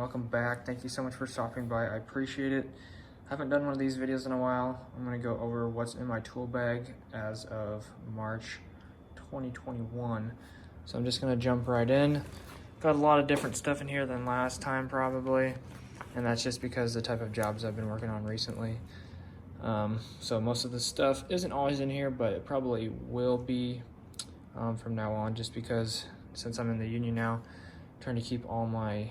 welcome back. Thank you so much for stopping by. I appreciate it. I haven't done one of these videos in a while. I'm going to go over what's in my tool bag as of March 2021. So I'm just going to jump right in. Got a lot of different stuff in here than last time probably, and that's just because the type of jobs I've been working on recently. So most of the stuff isn't always in here, but it probably will be from now on, just because since I'm in the union now, I'm trying to keep all my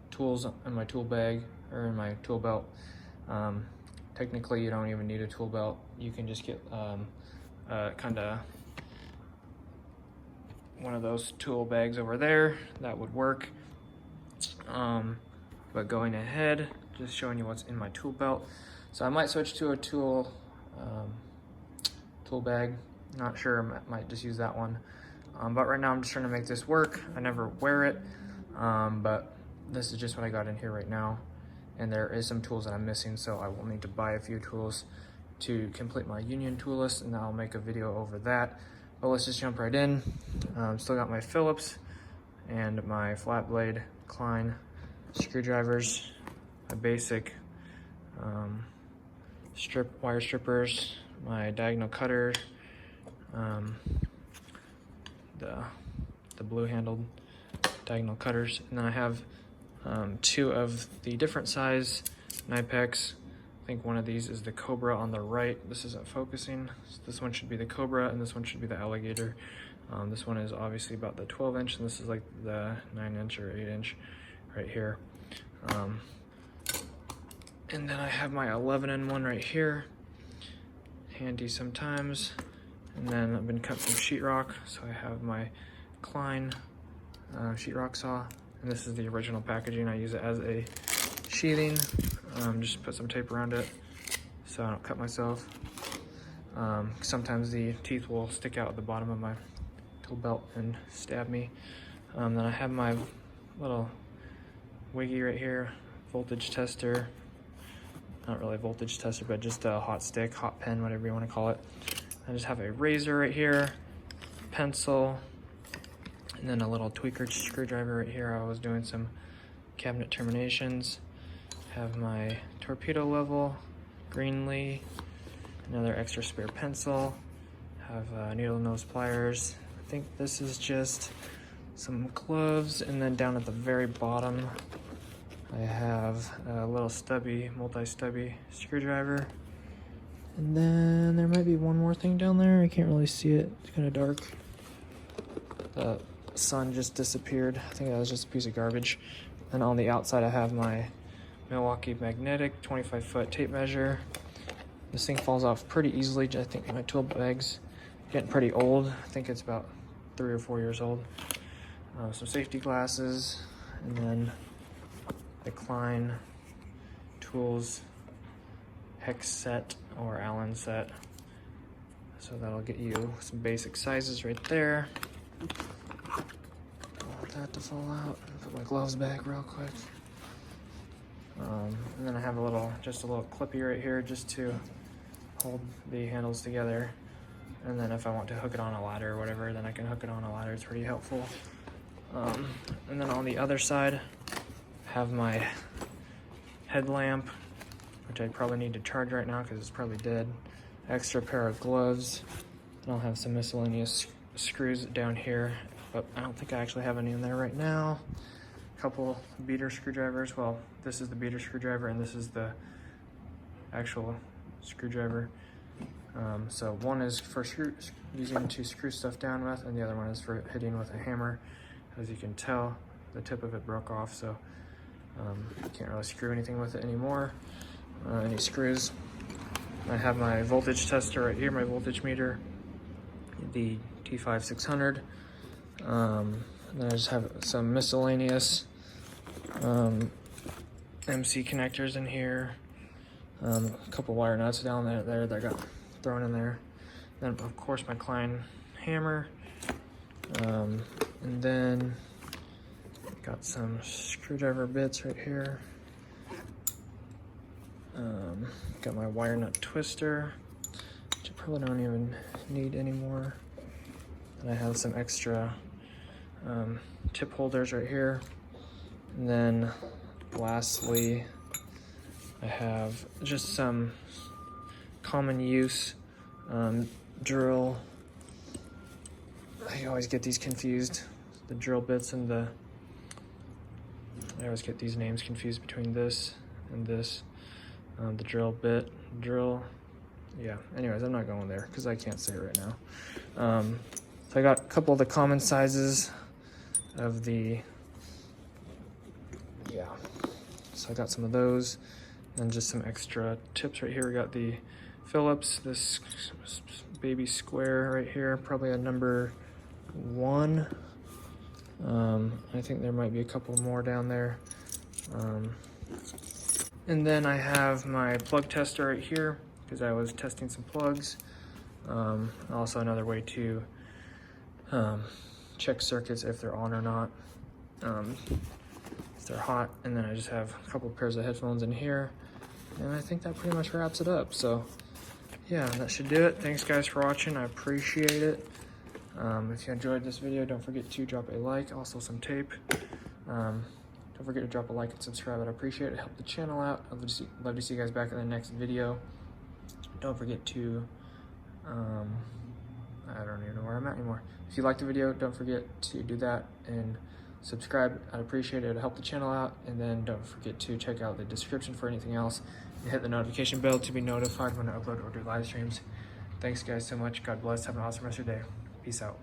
tools in my tool bag or in my tool belt. Technically you don't even need a tool belt. You can just get kind of one of those tool bags over there. That would work. But going ahead, just showing you what's in my tool belt. So I might switch to a tool bag. Not sure, might just use that one. But right now I'm just trying to make this work. I never wear it, but this is just what I got in here right now. And there is some tools that I'm missing, so I will need to buy a few tools to complete my union tool list, and I'll make a video over that. But let's just jump right in. Still got my Phillips and my flat blade Klein screwdrivers, my basic wire strippers, my diagonal cutter, the blue handled diagonal cutters, and then I have two of the different size Knipex. I think one of these is the Cobra on the right. This isn't focusing. So this one should be the Cobra and this one should be the Alligator. This one is obviously about the 12 inch and this is like the 9 inch or 8 inch right here. And then I have my 11 one right here, handy sometimes. And then I've been cutting some sheetrock, so I have my Klein Sheetrock Saw, and this is the original packaging. I use it as a sheathing. Just put some tape around it so I don't cut myself. Sometimes the teeth will stick out at the bottom of my tool belt and stab me. Then I have my little wiggy right here, voltage tester. Not really a voltage tester, but just a hot stick, hot pen, whatever you want to call it. I just have a razor right here, pencil, and then a little tweaker screwdriver right here. I was doing some cabinet terminations. Have my torpedo level, Greenlee, another extra spare pencil. Have needle nose pliers. I think this is just some gloves, and then down at the very bottom, I have a little stubby, multi-stubby screwdriver. And then there might be one more thing down there. I can't really see it. It's kind of dark. The sun just disappeared. I think that was just a piece of garbage. And on the outside, I have my Milwaukee magnetic 25-foot tape measure. This thing falls off pretty easily. I think my tool bag's getting pretty old. I think it's about 3 or 4 years old. Some safety glasses, and then the Klein tools hex set or Allen set. So that'll get you some basic sizes right there. Don't want that to fall out. Put my gloves back real quick. And then I have just a little clippy right here just to hold the handles together. And then if I want to hook it on a ladder or whatever, then I can hook it on a ladder. It's pretty helpful. And then on the other side, I have my headlamp, which I probably need to charge right now because it's probably dead. Extra pair of gloves. And I'll have some miscellaneous screws down here, but I don't think I actually have any in there right now. A couple beater screwdrivers. Well, this is the beater screwdriver and this is the actual screwdriver. So one is for using to screw stuff down with, and the other one is for hitting with a hammer. As you can tell, the tip of it broke off, so can't really screw anything with it anymore. Any screws. I have my voltage tester right here, my voltage meter, the T5600. Then I just have some miscellaneous MC connectors in here. A couple wire nuts down there that got thrown in there. Then of course my Klein hammer. And then got some screwdriver bits right here. Got my wire nut twister, which I probably don't even need anymore. And I have some extra tip holders right here. And then lastly, I have just some common use drill. I always get these confused. The drill bits and I always get these names confused between this and this. The drill bit, yeah, anyways, I'm not going there because I can't say it right now. So I got a couple of the common sizes of the, yeah, so I got some of those and just some extra tips right here. We got the Phillips, this baby square right here, probably a number 1. I think there might be a couple more down there. And then I have my plug tester right here because I was testing some plugs. Also another way to check circuits if they're on or not, if they're hot. And then I just have a couple pairs of headphones in here. And I think that pretty much wraps it up. So yeah, that should do it. Thanks guys for watching. I appreciate it. If you enjoyed this video, don't forget to drop a like, also some tape. Don't forget to drop a like and subscribe. I'd appreciate it. Help the channel out. I'd love to see you guys back in the next video. Don't forget to, I don't even know where I'm at anymore. If you like the video, don't forget to do that and subscribe. I'd appreciate it. It'll help the channel out. And then don't forget to check out the description for anything else and hit the notification bell to be notified when I upload or do live streams. Thanks guys so much. God bless. Have an awesome rest of your day. Peace out.